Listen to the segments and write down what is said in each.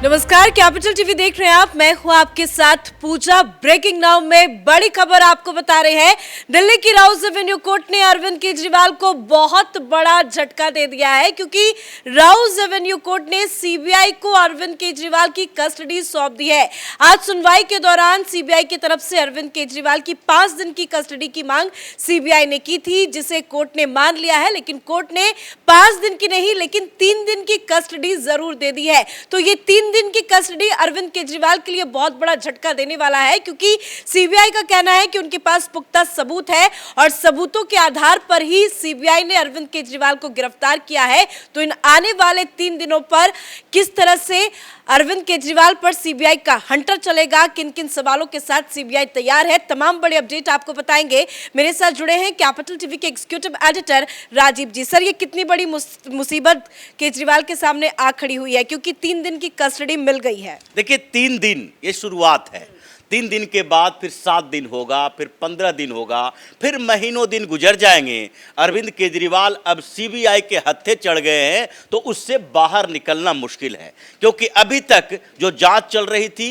नमस्कार, capital TV देख रहे हैं आप। मैं हूं आपके साथ पूजा। ब्रेकिंग नाउ में बड़ी खबर आपको बता रहे हैं। दिल्ली की राउज एवेन्यू कोर्ट ने अरविंद केजरीवाल को बहुत बड़ा झटका दे दिया है, क्योंकि राउज एवेन्यू कोर्ट ने सीबीआई को अरविंद केजरीवाल की कस्टडी सौंप दी है। आज सुनवाई के दौरान सीबीआई की तरफ से अरविंद केजरीवाल की 5 दिन की कस्टडी की मांग सीबीआई ने की थी, जिसे कोर्ट ने मान लिया है। लेकिन कोर्ट ने 5 दिन की नहीं, लेकिन 3 दिन की कस्टडी जरूर दे दी है। तो ये 3 दिन की कस्टडी अरविंद केजरीवाल के लिए बहुत बड़ा झटका देने वाला है, क्योंकि सीबीआई का कहना है कि उनके पास पुख्ता सबूत है और सबूतों के आधार पर ही सीबीआई ने अरविंद केजरीवाल को गिरफ्तार किया है। तो इन आने वाले 3 दिनों पर किस तरह से अरविंद केजरीवाल पर सीबीआई का हंटर चलेगा, किन किन सवालों के साथ सीबीआई तैयार है, तमाम बड़े अपडेट आपको बताएंगे। मेरे साथ जुड़े हैं कैपिटल टीवी के एग्जीक्यूटिव एडिटर राजीव जी। सर, ये कितनी बड़ी मुसीबत केजरीवाल के सामने आ खड़ी हुई है, क्योंकि 3 दिन की कस्टडी मिल गई है। देखिए, 3 दिन ये शुरुआत है। 3 दिन के बाद फिर 7 दिन होगा, फिर 15 दिन होगा, फिर महीनों दिन गुजर जाएंगे। अरविंद केजरीवाल अब सीबीआई के हत्थे चढ़ गए हैं, तो उससे बाहर निकलना मुश्किल है, क्योंकि अभी तक जो जांच चल रही थी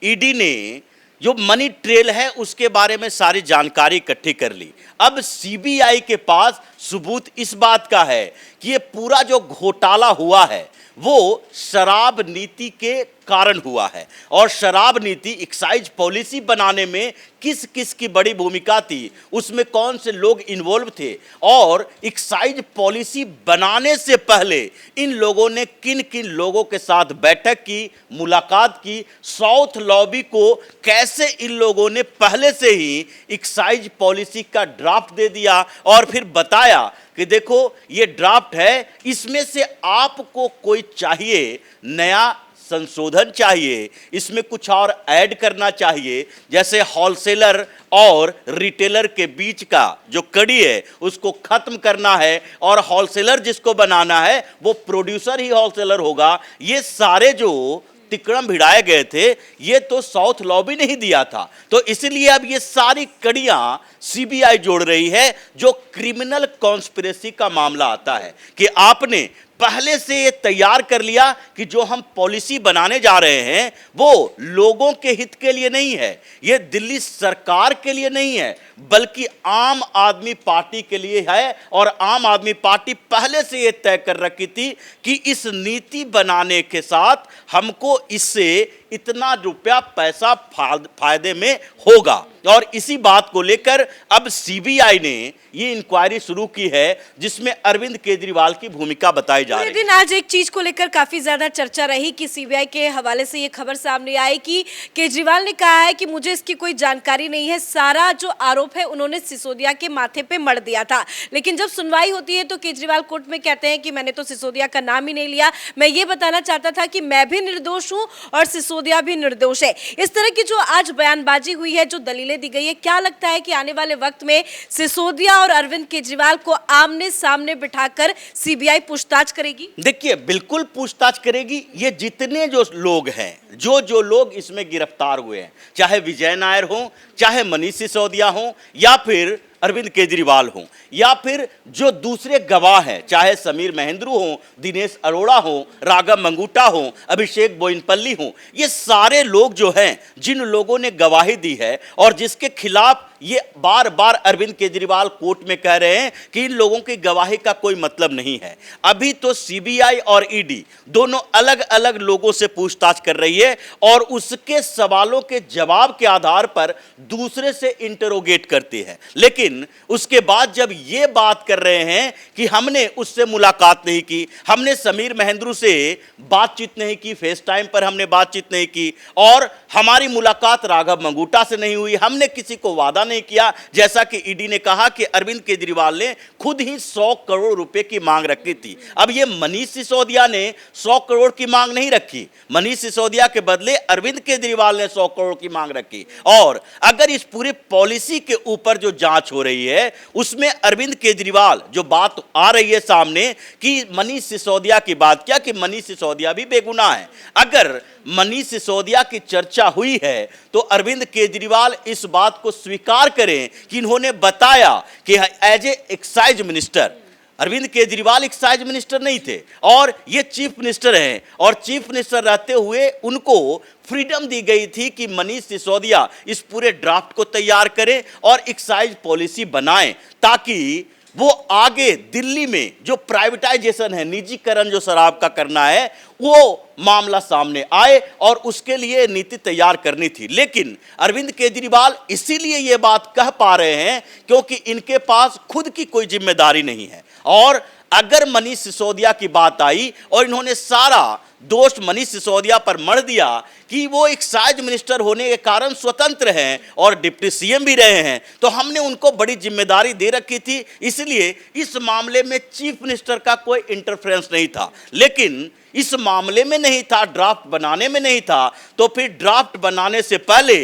ईडी ने जो मनी ट्रेल है उसके बारे में सारी जानकारी इकट्ठी कर ली। अब सीबीआई के पास सबूत इस बात का है कि ये पूरा जो घोटाला हुआ है वो शराब नीति के कारण हुआ है, और शराब नीति एक्साइज पॉलिसी बनाने में किस किस की बड़ी भूमिका थी, उसमें कौन से लोग इन्वॉल्व थे, और एक्साइज पॉलिसी बनाने से पहले इन लोगों ने किन किन लोगों के साथ बैठक की, मुलाकात की, साउथ लॉबी को कैसे इन लोगों ने पहले से ही एक्साइज पॉलिसी का ड्राफ्ट दे दिया और फिर बताया कि देखो ये ड्राफ्ट है, इसमें से आपको कोई चाहिए नया संशोधन चाहिए, इसमें कुछ और ऐड करना चाहिए, जैसे होलसेलर और रिटेलर के बीच का जो कड़ी है उसको खत्म करना है, और होलसेलर जिसको बनाना है वो प्रोड्यूसर ही होलसेलर होगा। ये सारे जो तिकड़म भिड़ाए गए थे ये तो साउथ लॉबी ने ही दिया था। तो इसलिए अब ये सारी कड़ियां सीबीआई जोड़ रही है। जो क्रिमिनल कॉन्स्पिरेसी का मामला आता है कि आपने पहले से ये तैयार कर लिया कि जो हम पॉलिसी बनाने जा रहे हैं वो लोगों के हित के लिए नहीं है, ये दिल्ली सरकार के लिए नहीं है, बल्कि आम आदमी पार्टी के लिए है। और आम आदमी पार्टी पहले से ये तय कर रखी थी कि इस नीति बनाने के साथ हमको इससे इतना रुपया पैसा फायदे में होगा, और इसी बात को लेकर अब सीबीआई ने ये इंक्वायरी शुरू की है, जिसमें अरविंद केजरीवाल की भूमिका बताई जा रही है। आज एक चीज को लेकर काफी ज्यादा चर्चा रही कि सीबीआई के हवाले से ये खबर सामने आई कि केजरीवाल ने कहा है कि मुझे इसकी कोई जानकारी नहीं है, सारा जो आरोप है उन्होंने सिसोदिया के माथे पे मढ़ दिया था। लेकिन जब सुनवाई होती है तो केजरीवाल कोर्ट में कहते हैं कि मैंने तो सिसोदिया का नाम ही नहीं लिया, मैं ये बताना चाहता था कि मैं भी निर्दोष हूं और सिसोदिया भी निर्दोष है। इस तरह की जो आज बयानबाजी हुई है, जो दलीलें दी गई है, क्या लगता है कि आने वाले वक्त में सिसोदिया और अरविंद केजरीवाल को आमने सामने बिठाकर सीबीआई पूछताछ करेगी? देखिए, बिल्कुल पूछताछ करेगी। ये जितने जो लोग हैं, जो लोग इसमें गिरफ्तार हुए हैं, चाहे विजय नायर हो, चाहे मनीष सिसोदिया हो, या फिर अरविंद केजरीवाल हो, या फिर जो दूसरे गवाह हैं, चाहे समीर महेंद्रू हो, दिनेश अरोड़ा हो, राघव मंगूटा हो, अभिषेक बोइनपल्ली हो, ये सारे लोग जो हैं, जिन लोगों ने गवाही दी है और जिसके खिलाफ ये बार बार अरविंद केजरीवाल कोर्ट में कह रहे हैं कि इन लोगों की गवाही का कोई मतलब नहीं है। अभी तो सीबीआई और ईडी दोनों अलग अलग लोगों से पूछताछ कर रही है, और उसके सवालों के जवाब के आधार पर दूसरे से इंटरोगेट करती है। लेकिन उसके बाद जब ये बात कर रहे हैं कि हमने उससे मुलाकात नहीं की, हमने समीर महेंद्रू से बातचीत नहीं की, फेस टाइम पर हमने बातचीत नहीं की, और हमारी मुलाकात राघव मंगूटा से नहीं हुई, हमने किसी को वादा नहीं किया, जैसा कि ईडी ने कहा कि अरविंद केजरीवाल ने खुद ही 100 करोड़ रुपए की मांग रखी थी। अब ये मनीष सिसोदिया ने 100 करोड़ की मांग नहीं रखी, मनीष सिसोदिया के बदले अरविंद केजरीवाल ने 100 करोड़ की मांग रखी। और अगर इस पूरी पॉलिसी के ऊपर जो जांच हो रही है उसमें अरविंद केजरीवाल जो बात आ रही है सामने कि मनीष सिसोदिया की बात, क्या कि मनीष सिसोदिया भी बेगुनाह है। अगर मनीष सिसोदिया की चर्चा हुई है तो अरविंद केजरीवाल इस बात को स्वीकार करें कि इन्होंने बताया कि as a excise minister Arvind Kejriwal excise minister नहीं थे और ये चीफ मिनिस्टर हैं, और चीफ मिनिस्टर रहते हुए उनको फ्रीडम दी गई थी कि मनीष सिसोदिया इस पूरे ड्राफ्ट को तैयार करें और एक्साइज पॉलिसी बनाएं, ताकि वो आगे दिल्ली में जो प्राइवेटाइजेशन है, निजीकरण जो शराब का करना है, वो मामला सामने आए और उसके लिए नीति तैयार करनी थी। लेकिन अरविंद केजरीवाल इसीलिए ये बात कह पा रहे हैं क्योंकि इनके पास खुद की कोई जिम्मेदारी नहीं है। और अगर मनीष सिसोदिया की बात आई और इन्होंने सारा दोष मनीष सिसोदिया पर मढ़ दिया कि वो एक्साइज मिनिस्टर होने के कारण स्वतंत्र हैं और डिप्टी सीएम भी रहे हैं, तो हमने उनको बड़ी जिम्मेदारी दे रखी थी, इसलिए इस मामले में चीफ मिनिस्टर का कोई इंटरफेरेंस नहीं था। लेकिन इस मामले में नहीं था, ड्राफ्ट बनाने में नहीं था, तो फिर ड्राफ्ट बनाने से पहले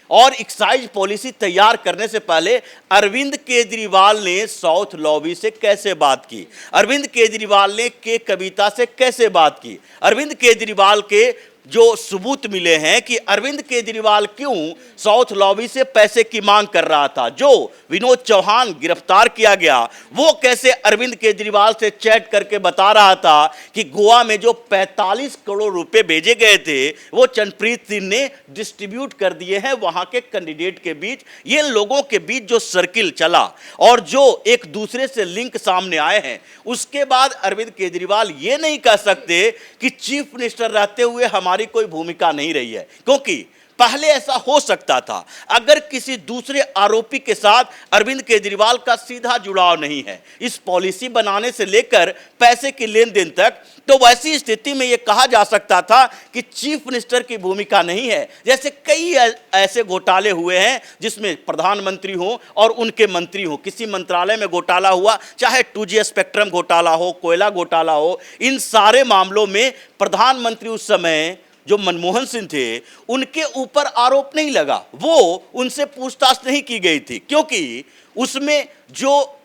और एक्साइज पॉलिसी तैयार करने से पहले अरविंद केजरीवाल ने साउथ लॉबी से कैसे बात की, अरविंद केजरीवाल ने के कविता से कैसे बात की, अरविंद केजरीवाल के जो सबूत मिले हैं कि अरविंद केजरीवाल क्यों साउथ लॉबी से पैसे की मांग कर रहा था। जो विनोद चौहान गिरफ्तार किया गया, वो कैसे अरविंद केजरीवाल से चैट करके बता रहा था कि गोवा में जो 45 करोड़ रुपए भेजे गए थे वो चंद्रप्रीत सिंह ने डिस्ट्रीब्यूट कर दिए हैं वहां के कैंडिडेट के बीच। ये लोगों के बीच जो सर्किल चला और जो एक दूसरे से लिंक सामने आए हैं, उसके बाद अरविंद केजरीवाल ये नहीं कह सकते कि चीफ मिनिस्टर रहते हुए हमारी कोई भूमिका नहीं रही है, क्योंकि पहले ऐसा हो सकता था अगर किसी दूसरे आरोपी के साथ अरविंद केजरीवाल का सीधा जुड़ाव नहीं है, इस पॉलिसी बनाने से लेकर पैसे की लेन देन तक, तो वैसी स्थिति में यह कहा जा सकता था कि चीफ मिनिस्टर की भूमिका नहीं है। जैसे कई ऐसे घोटाले हुए हैं जिसमें प्रधानमंत्री हो और उनके मंत्री हो, किसी मंत्रालय में घोटाला हुआ, चाहे 2G स्पेक्ट्रम घोटाला हो, कोयला घोटाला हो, इन सारे मामलों में प्रधानमंत्री उस समय जो मनमोहन सिंह थे उनके ऊपर आरोप नहीं लगा, वो उनसे पूछताछ नहीं की गई थी, क्योंकि उसमें जो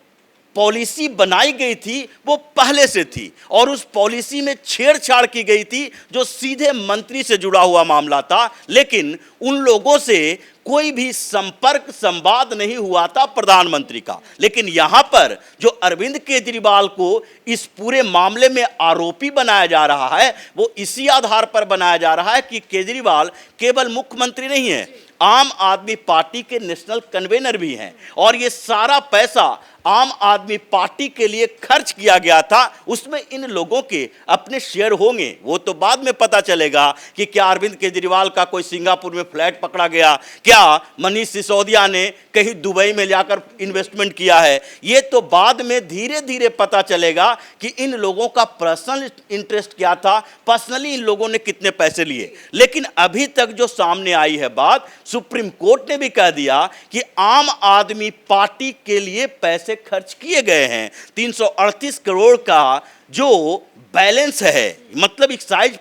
पॉलिसी बनाई गई थी वो पहले से थी और उस पॉलिसी में छेड़छाड़ की गई थी जो सीधे मंत्री से जुड़ा हुआ मामला था। लेकिन उन लोगों से कोई भी संपर्क संवाद नहीं हुआ था प्रधानमंत्री का। लेकिन यहां पर जो अरविंद केजरीवाल को इस पूरे मामले में आरोपी बनाया जा रहा है, वो इसी आधार पर बनाया जा रहा है कि केजरीवाल केवल मुख्यमंत्री नहीं है, आम आदमी पार्टी के नेशनल कन्वेनर भी हैं और ये सारा पैसा आम आदमी पार्टी के लिए खर्च किया गया था, उसमें इन लोगों के अपने शेयर होंगे। वो तो बाद में पता चलेगा कि क्या अरविंद केजरीवाल का कोई सिंगापुर में फ्लैट पकड़ा गया, क्या मनीष सिसोदिया ने कहीं दुबई में जाकर इन्वेस्टमेंट किया है, ये तो बाद में धीरे धीरे पता चलेगा कि इन लोगों का पर्सनल इंटरेस्ट क्या था, पर्सनली इन लोगों ने कितने पैसे लिए। लेकिन अभी तक जो सामने आई है बात, सुप्रीम कोर्ट ने भी कह दिया कि आम आदमी पार्टी के लिए पैसे खर्च किए गए हैं। 338 करोड़ का जो बैलेंस है, मतलब एक्साइज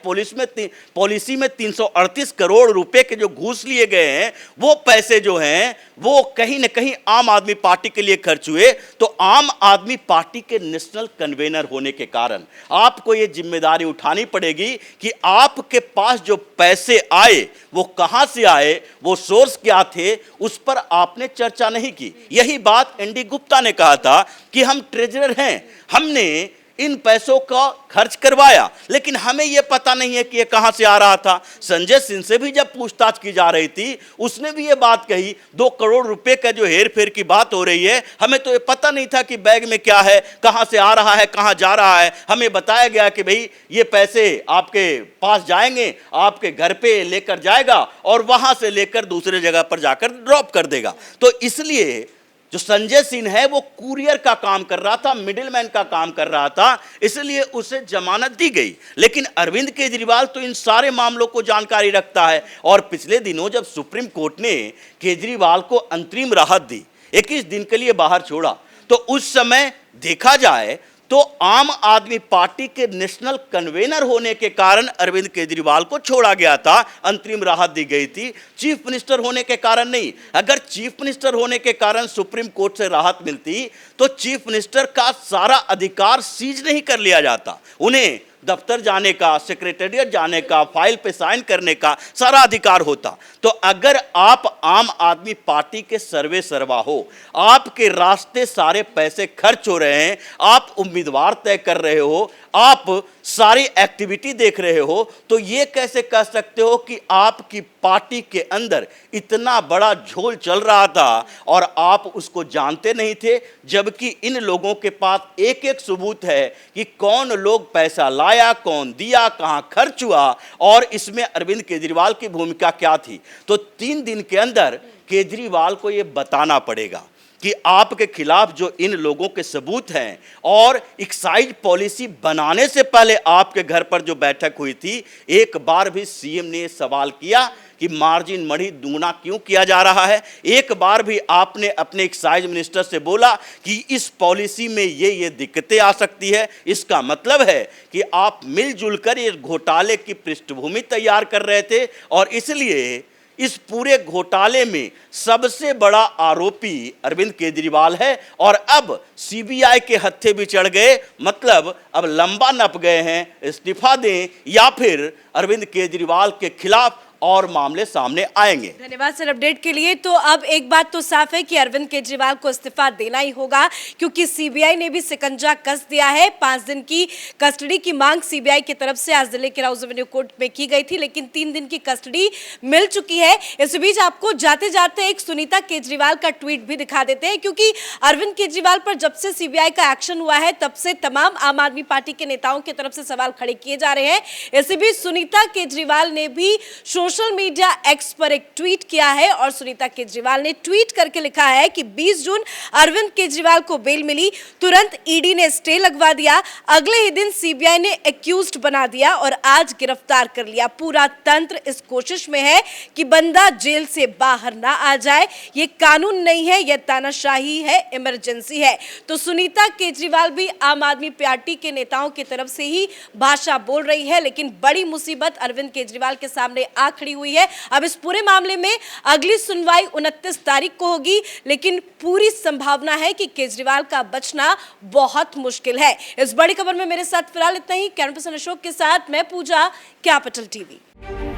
पॉलिसी में 338 करोड़ रुपए के जो घूस लिए गए हैं, वो पैसे जो हैं वो कहीं ना कहीं आम आदमी पार्टी के लिए खर्च हुए। तो आम आदमी पार्टी के नेशनल कन्वेनर होने के कारण आपको ये जिम्मेदारी उठानी पड़ेगी कि आपके पास जो पैसे आए वो कहां से आए, वो सोर्स क्या थे, उस पर आपने चर्चा नहीं की। यही बात एनडी गुप्ता ने कहा था कि हम ट्रेजरर हैं, हमने इन पैसों का खर्च करवाया, लेकिन हमें यह पता नहीं है कि यह कहां से आ रहा था। संजय सिंह से भी जब पूछताछ की जा रही थी, उसने भी यह बात कही, 2 करोड़ रुपए का जो हेर फेर की बात हो रही है, हमें तो यह पता नहीं था कि बैग में क्या है, कहां से आ रहा है, कहां जा रहा है। हमें बताया गया कि भाई ये पैसे आपके पास जाएंगे, आपके घर पे लेकर जाएगा और वहां से लेकर दूसरे जगह पर जाकर ड्रॉप कर देगा। तो इसलिए जो संजय सिंह है वो कुरियर का काम कर रहा था, मिडिलमैन का काम कर रहा था, इसलिए उसे जमानत दी गई। लेकिन अरविंद केजरीवाल तो इन सारे मामलों को जानकारी रखता है और पिछले दिनों जब सुप्रीम कोर्ट ने केजरीवाल को अंतरिम राहत दी, 21 दिन के लिए बाहर छोड़ा, तो उस समय देखा जाए तो आम आदमी पार्टी के नेशनल कन्वेनर होने के कारण अरविंद केजरीवाल को छोड़ा गया था, अंतरिम राहत दी गई थी, चीफ मिनिस्टर होने के कारण नहीं। अगर चीफ मिनिस्टर होने के कारण सुप्रीम कोर्ट से राहत मिलती तो चीफ मिनिस्टर का सारा अधिकार सीज नहीं कर लिया जाता, उन्हें दफ्तर जाने का, सेक्रेटेरिएट जाने का, फाइल पे साइन करने का सारा अधिकार होता। तो अगर आप आम आदमी पार्टी के सर्वे सर्वा हो, आपके रास्ते सारे पैसे खर्च हो रहे हैं, आप उम्मीदवार तय कर रहे हो, आप सारी एक्टिविटी देख रहे हो, तो ये कैसे कह सकते हो कि आपकी पार्टी के अंदर इतना बड़ा झोल चल रहा था और आप उसको जानते नहीं थे? जबकि इन लोगों के पास एक एक सबूत है कि कौन लोग पैसा लाया, कौन दिया, कहां खर्च हुआ और इसमें अरविंद केजरीवाल की भूमिका क्या थी। तो 3 दिन के अंदर केजरीवाल को यह बताना पड़ेगा कि आपके खिलाफ जो इन लोगों के सबूत हैं, और एक्साइज पॉलिसी बनाने से पहले आपके घर पर जो बैठक हुई थी, एक बार भी सीएम ने सवाल किया कि मार्जिन मनी दुगना क्यों किया जा रहा है? एक बार भी आपने अपने एक्साइज मिनिस्टर से बोला कि इस पॉलिसी में ये दिक्कतें आ सकती है? इसका मतलब है कि आप मिलजुल कर इस घोटाले की पृष्ठभूमि तैयार कर रहे थे और इसलिए इस पूरे घोटाले में सबसे बड़ा आरोपी अरविंद केजरीवाल है और अब सीबीआई के हत्थे भी चढ़ गए। मतलब अब लंबा नप गए हैं, इस्तीफा दें या फिर अरविंद केजरीवाल के खिलाफ और मामले सामने आएंगे। धन्यवाद सर अपडेट के लिए। तो अब एक बात तो साफ है कि अरविंद केजरीवाल को इस्तीफा देना ही होगा, क्योंकि सीबीआई ने भी शिकंजा कस दिया है। 5 दिन की कस्टडी की मांग सीबीआई की तरफ से आज दिल्ली के राउज एवेन्यू कोर्ट में की गई थी, लेकिन 3 दिन की कस्टडी मिल चुकी है। इस बीच आपको जाते जाते एक सुनीता केजरीवाल का ट्वीट भी दिखा देते हैं, क्योंकि अरविंद केजरीवाल पर जब से सीबीआई का एक्शन हुआ है तब से तमाम आम आदमी पार्टी के नेताओं की तरफ से सवाल खड़े किए जा रहे हैं। इसी बीच सुनीता केजरीवाल ने भी सोशल मीडिया एक्स पर एक ट्वीट किया है और सुनीता केजरीवाल ने ट्वीट करके लिखा है कि 20 जून अरविंद केजरीवाल को बेल मिली, तुरंत ईडी ने स्टे लगवा दिया, अगले ही दिन सीबीआई ने एक्यूज्ड बना दिया और आज गिरफ्तार कर लिया। पूरा तंत्र इस कोशिश में है कि बंदा जेल से बाहर ना आ जाए। ये कानून नहीं है, यह तानाशाही है, इमरजेंसी है। तो सुनीता केजरीवाल भी आम आदमी पार्टी के नेताओं की तरफ से ही भाषा बोल रही है, लेकिन बड़ी मुसीबत अरविंद केजरीवाल के सामने आ खड़ी हुई है। अब इस पूरे मामले में अगली सुनवाई 29 तारीख को होगी, लेकिन पूरी संभावना है कि केजरीवाल का बचना बहुत मुश्किल है। इस बड़ी खबर में मेरे साथ फिलहाल इतना ही। कैमरा पर्सन अशोक के साथ मैं पूजा, कैपिटल टीवी।